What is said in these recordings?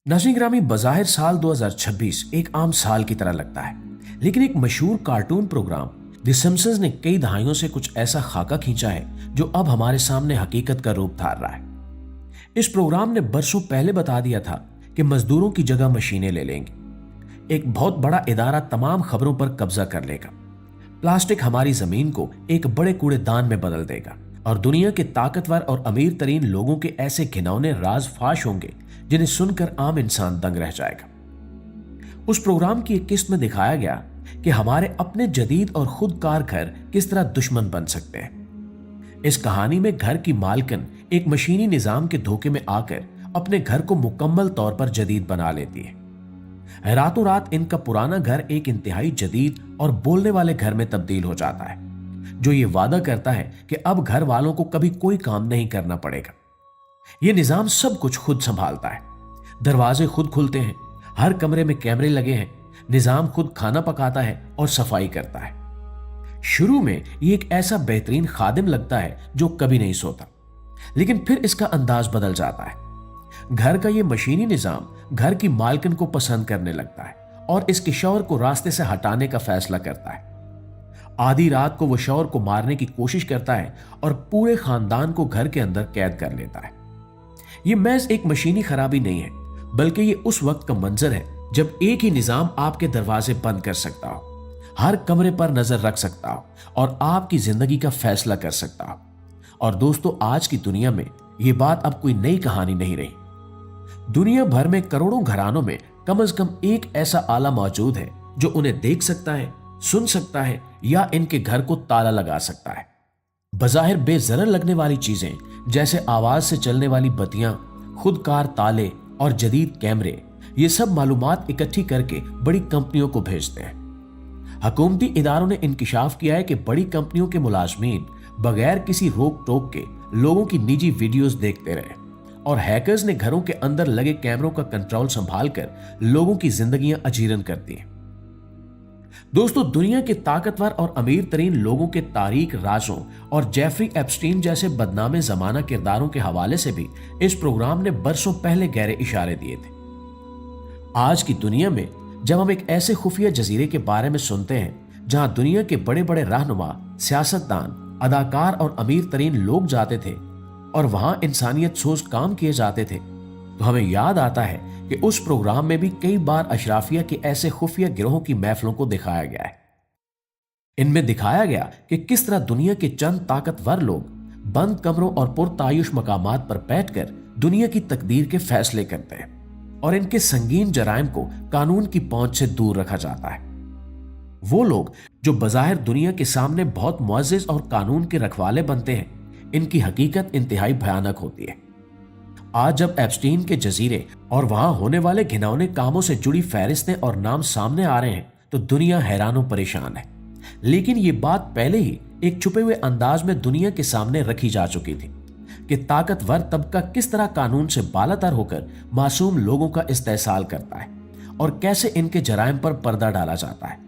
नाज़रीन ग्रामी, बज़ाहिर साल 2026 एक आम साल की तरह लगता है, लेकिन एक मशहूर कार्टून प्रोग्राम द सिम्पसंस ने कई दहाइयों से कुछ ऐसा खाका खींचा है जो अब हमारे सामने हकीकत का रूप धार रहा है। इस प्रोग्राम ने बरसों पहले बता दिया था कि मजदूरों की जगह मशीनें ले लेंगी। एक बहुत बड़ा इदारा तमाम खबरों पर कब्जा कर लेगा। प्लास्टिक हमारी जमीन को एक बड़े कूड़ेदान में बदल देगा और दुनिया के ताकतवर और अमीर तरीन लोगों के ऐसे घिनौने राज फाश होंगे जिन्हें सुनकर आम इंसान दंग रह जाएगा। उस प्रोग्राम की एक किस्त में दिखाया गया कि हमारे अपने जदीद और खुदकार घर किस तरह दुश्मन बन सकते हैं। इस कहानी में घर की मालकिन एक मशीनी निजाम के धोखे में आकर अपने घर को मुकम्मल तौर पर जदीद बना लेती है। रातों रात इनका पुराना घर एक इंतहाई जदीद और बोलने वाले घर में तब्दील हो जाता है, जो ये वादा करता है कि अब घर वालों को कभी कोई काम नहीं करना पड़ेगा। ये निजाम सब कुछ खुद संभालता है। दरवाजे खुद खुलते हैं, हर कमरे में कैमरे लगे हैं, निजाम खुद खाना पकाता है और सफाई करता है। शुरू में ये एक ऐसा बेहतरीन खादिम लगता है जो कभी नहीं सोता, लेकिन फिर इसका अंदाज बदल जाता है। घर का ये मशीनी निजाम घर की मालकिन को पसंद करने लगता है और इसके शौहर को रास्ते से हटाने का फैसला करता है। आधी रात को वो शौहर को मारने की कोशिश करता है और पूरे खानदान को घर के अंदर कैद कर लेता है। ये महज एक मशीनी खराबी नहीं है, बल्कि ये उस वक्त का मंजर है जब एक ही निजाम आपके दरवाजे बंद कर सकता हो, हर कमरे पर नजर रख सकता हो और आपकी जिंदगी का फैसला कर सकता हो। और दोस्तों, आज की दुनिया में ये बात अब कोई नई कहानी नहीं रही। दुनिया भर में करोड़ों घरानों में कम से कम एक ऐसा आला मौजूद है जो उन्हें देख सकता है, सुन सकता है या इनके घर को ताला लगा सकता है। बज़ाहिर बेज़रर लगने वाली चीजें जैसे आवाज से चलने वाली बत्तियां, खुदकार ताले और जदीद कैमरे, ये सब मालूमात इकट्ठी करके बड़ी कंपनियों को भेजते हैं। हुकूमती इदारों ने इंकिशाफ किया है कि बड़ी कंपनियों के मुलाजमीन बगैर किसी रोक टोक के लोगों की निजी वीडियोस देखते रहे और हैकर्स ने घरों के अंदर लगे कैमरों का कंट्रोल संभाल कर लोगों की जिंदगियां अजीरन कर दी। दोस्तों, दुनिया के ताकतवर और अमीर तरीन लोगों के तारीख राजों और जेफरी एप्स्टीन जैसे बदनामे जमाना किरदारों के हवाले से भी इस प्रोग्राम ने बरसों पहले गहरे इशारे दिए थे। आज की दुनिया में जब हम एक ऐसे खुफिया जजीरे के बारे में सुनते हैं जहां दुनिया के बड़े बड़े रहनुमा, सियासतदान, अदाकार और अमीर तरीन लोग जाते थे और वहां इंसानियत सोच काम किए जाते थे, तो हमें याद आता है कि उस प्रोग्राम में भी कई बार अशराफिया के ऐसे खुफिया गिरोहों की महफिलों को दिखाया गया है। इनमें दिखाया गया कि किस तरह दुनिया के चंद ताकतवर लोग बंद कमरों और पुरतायुश मकामात पर बैठकर दुनिया की तकदीर के फैसले करते हैं और इनके संगीन जराइम को कानून की पहुंच से दूर रखा जाता है। वो लोग जो बज़ाहिर दुनिया के सामने बहुत मुअज़्ज़िज़ और कानून के रखवाले बनते हैं, इनकी हकीकत इंतहाई भयानक होती है। आज जब एप्स्टीन के जजीरे और वहां होने वाले घिनौने कामों से जुड़ी फहरिस्तें और नाम सामने आ रहे हैं तो दुनिया हैरान परेशान है। लेकिन ये बात पहले ही एक छुपे हुए अंदाज में दुनिया के सामने रखी जा चुकी थी कि ताकतवर तबका किस तरह कानून से बालातर होकर मासूम लोगों का इस्तेहसाल करता है और कैसे इनके जराइम पर पर्दा डाला जाता है।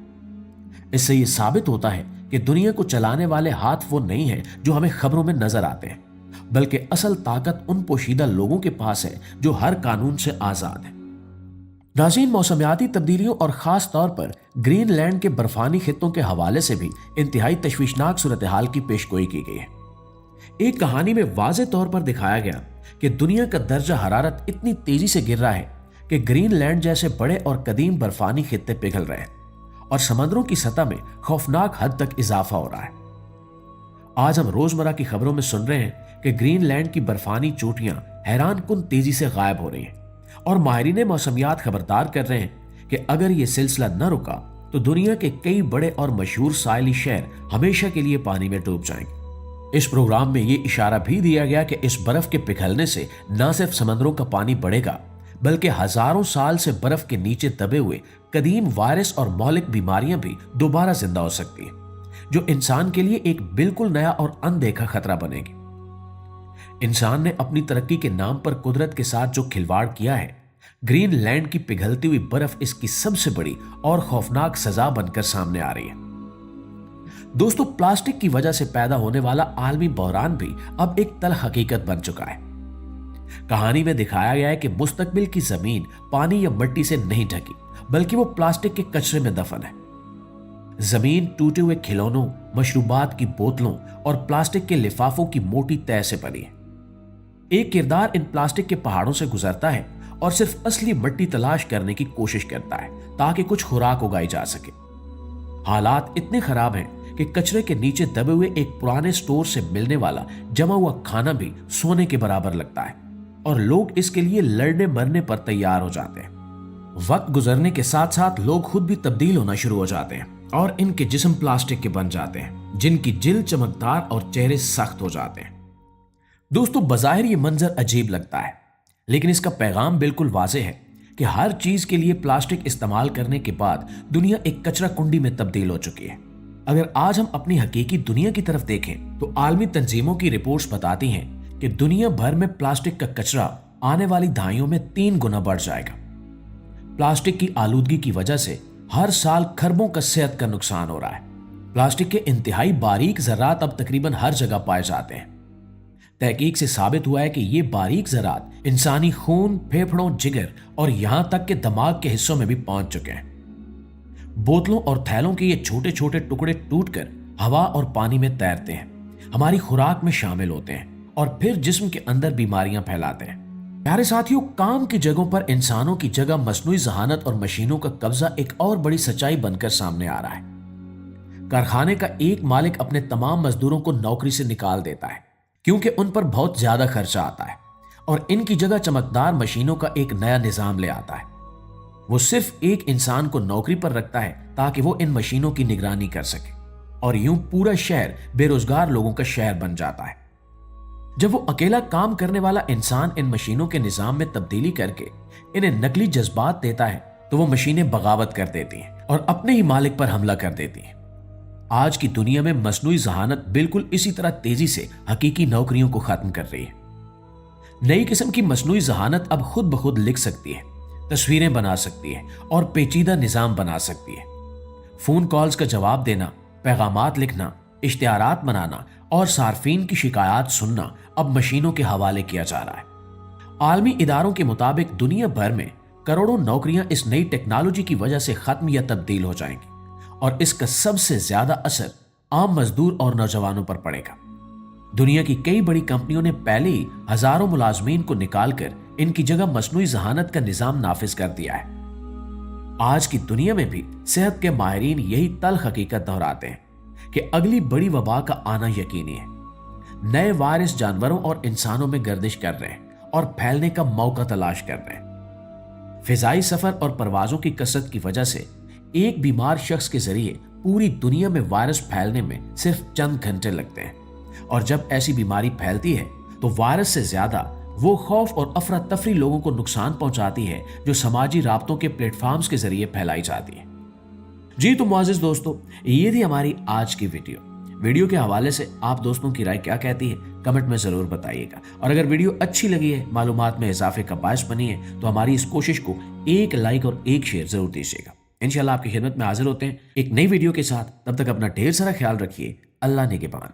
इससे यह साबित होता है कि दुनिया को चलाने वाले हाथ वो नहीं है जो हमें खबरों में नजर आते हैं, बल्कि असल ताकत उन पोशीदा लोगों के पास है जो हर कानून से आजाद है। नाज़रीन, मौसमियाती तब्दीलियों और खास तौर पर ग्रीनलैंड के बर्फानी खित्तों के हवाले से भी इंतहाई तशवीशनाक सूरत हाल की पेशगोई की गई है। एक कहानी में वाज़े तौर पर दिखाया गया कि दुनिया का दर्जा हरारत इतनी तेजी से गिर रहा है कि ग्रीनलैंड जैसे बड़े और कदीम बर्फानी खित्ते पिघल रहे हैं और समंदरों की सतह में खौफनाक हद तक इजाफा हो रहा है। आज हम रोजमर्रा की खबरों में सुन रहे हैं कि ग्रीनलैंड की बर्फानी चोटियां हैरान कुन तेजी से गायब हो रही हैं और माहिरीन मौसमियात खबरदार कर रहे हैं कि अगर यह सिलसिला न रुका तो दुनिया के कई बड़े और मशहूर साहिली शहर हमेशा के लिए पानी में डूब जाएंगे। इस प्रोग्राम में यह इशारा भी दिया गया कि इस बर्फ के पिघलने से न सिर्फ समंदरों का पानी बढ़ेगा, बल्कि हजारों साल से बर्फ के नीचे दबे हुए कदीम वायरस और मौलिक बीमारियां भी दोबारा जिंदा हो सकती हैं, जो इंसान के लिए एक बिल्कुल नया और अनदेखा खतरा बनेगी। इंसान ने अपनी तरक्की के नाम पर कुदरत के साथ जो खिलवाड़ किया है, ग्रीनलैंड की पिघलती हुई बर्फ इसकी सबसे बड़ी और खौफनाक सजा बनकर सामने आ रही है। दोस्तों, प्लास्टिक की वजह से पैदा होने वाला आलमी बहरान भी अब एक तल्ख हकीकत बन चुका है। कहानी में दिखाया गया है कि मुस्तकबिल की जमीन पानी या मिट्टी से नहीं ढकी, बल्कि वो प्लास्टिक के कचरे में दफन है। जमीन टूटे हुए खिलौनों, मशरूबात की बोतलों और प्लास्टिक के लिफाफों की मोटी तह से बनी है। एक किरदार इन प्लास्टिक के पहाड़ों से गुजरता है और सिर्फ असली मिट्टी तलाश करने की कोशिश करता है ताकि कुछ खुराक उगाई जा सके। हालात इतने खराब हैं कि कचरे के नीचे दबे हुए एक पुराने स्टोर से मिलने वाला जमा हुआ खाना भी सोने के बराबर लगता है और लोग इसके लिए लड़ने मरने पर तैयार हो जाते हैं। वक्त गुजरने के साथ साथ लोग खुद भी तब्दील होना शुरू हो जाते हैं और इनके जिस्म प्लास्टिक के बन जाते हैं, जिनकी जिल्द चमकदार और चेहरे सख्त हो जाते हैं। दोस्तों, बज़ाहिर ये मंजर अजीब लगता है, लेकिन इसका पैगाम बिल्कुल वाज़े है कि हर चीज के लिए प्लास्टिक इस्तेमाल करने के बाद दुनिया एक कचरा कुंडी में तब्दील हो चुकी है। अगर आज हम अपनी हकीकी दुनिया की तरफ देखें तो आलमी तंजीमों की रिपोर्ट्स बताती हैं कि दुनिया भर में प्लास्टिक का कचरा आने वाली दहाइयों में 3 गुना बढ़ जाएगा। प्लास्टिक की आलूदगी की वजह से हर साल खरबों का सेहत का नुकसान हो रहा है। प्लास्टिक के इंतहाई बारीक ज़रात अब तकरीबन हर जगह पाए जाते हैं। तहकीक से साबित हुआ है कि ये बारीक ज़रात इंसानी खून, फेफड़ों, जिगर और यहां तक के दिमाग के हिस्सों में भी पहुंच चुके हैं। बोतलों और थैलों के ये छोटे छोटे टुकड़े टूटकर हवा और पानी में तैरते हैं, हमारी खुराक में शामिल होते हैं और फिर जिस्म के अंदर बीमारियां फैलाते हैं। प्यारे साथियों, काम की जगहों पर इंसानों की जगह मसनूई जहानत और मशीनों का कब्जा एक और बड़ी सच्चाई बनकर सामने आ रहा है। कारखाने का एक मालिक अपने तमाम मजदूरों को नौकरी से निकाल देता है क्योंकि उन पर बहुत ज्यादा खर्चा आता है और इनकी जगह चमकदार मशीनों का एक नया निजाम ले आता है। वो सिर्फ एक इंसान को नौकरी पर रखता है ताकि वो इन मशीनों की निगरानी कर सके और यूं पूरा शहर बेरोजगार लोगों का शहर बन जाता है। जब वो अकेला काम करने वाला इंसान इन मशीनों के निजाम में तब्दीली करके इन्हें नकली जज्बात देता है तो वो मशीनें बगावत कर देती हैं और अपने ही मालिक पर हमला कर देती हैं। आज की दुनिया में मसनूई जहानत बिल्कुल इसी तरह तेजी से हकीकी नौकरियों को खत्म कर रही है। नई किस्म की मसनूई जहानत अब खुद ब खुद लिख सकती है, तस्वीरें बना सकती है और पेचीदा निजाम बना सकती है। फोन कॉल्स का जवाब देना, पैगामात लिखना, इश्तिहारात बनाना और सार्फिन की शिकायत सुनना अब मशीनों के हवाले किया जा रहा है। आलमी इदारों के मुताबिक दुनिया भर में करोड़ों नौकरियां इस नई टेक्नोलॉजी की वजह से खत्म या तब्दील हो जाएंगी और इसका सबसे ज्यादा असर आम मजदूर और नौजवानों पर पड़ेगा। दुनिया की कई बड़ी कंपनियों ने पहले ही हजारों मुलाजमीन को निकालकर इनकी जगह मसनूई जहानत का निजाम नाफिज कर दिया है। आज की दुनिया में भी सेहत के माहिरीन यही तल्ख हकीकत दोहराते हैं कि अगली बड़ी वबा का आना यकीनी है। नए वायरस जानवरों और इंसानों में गर्दिश कर रहे हैं और फैलने का मौका तलाश कर रहे हैं। फिजाई सफर और परवाजों की कसरत की वजह से एक बीमार शख्स के जरिए पूरी दुनिया में वायरस फैलने में सिर्फ चंद घंटे लगते हैं और जब ऐसी बीमारी फैलती है तो वायरस से ज्यादा वो खौफ और अफरा तफरी लोगों को नुकसान पहुंचाती है जो समाजी राब्तों के प्लेटफॉर्म्स के जरिए फैलाई जाती है। जी तो मुआज़िज़ दोस्तों, ये थी हमारी आज की वीडियो के हवाले से आप दोस्तों की राय क्या कहती है कमेंट में जरूर बताइएगा। और अगर वीडियो अच्छी लगी है, मालूमात में इजाफे का बायस बनी है तो हमारी इस कोशिश को एक लाइक और एक शेयर जरूर दीजिएगा। इंशाल्लाह आपकी खिदमत में हाजिर होते हैं एक नई वीडियो के साथ। तब तक अपना ढेर सारा ख्याल रखिए। अल्लाह निगहबान।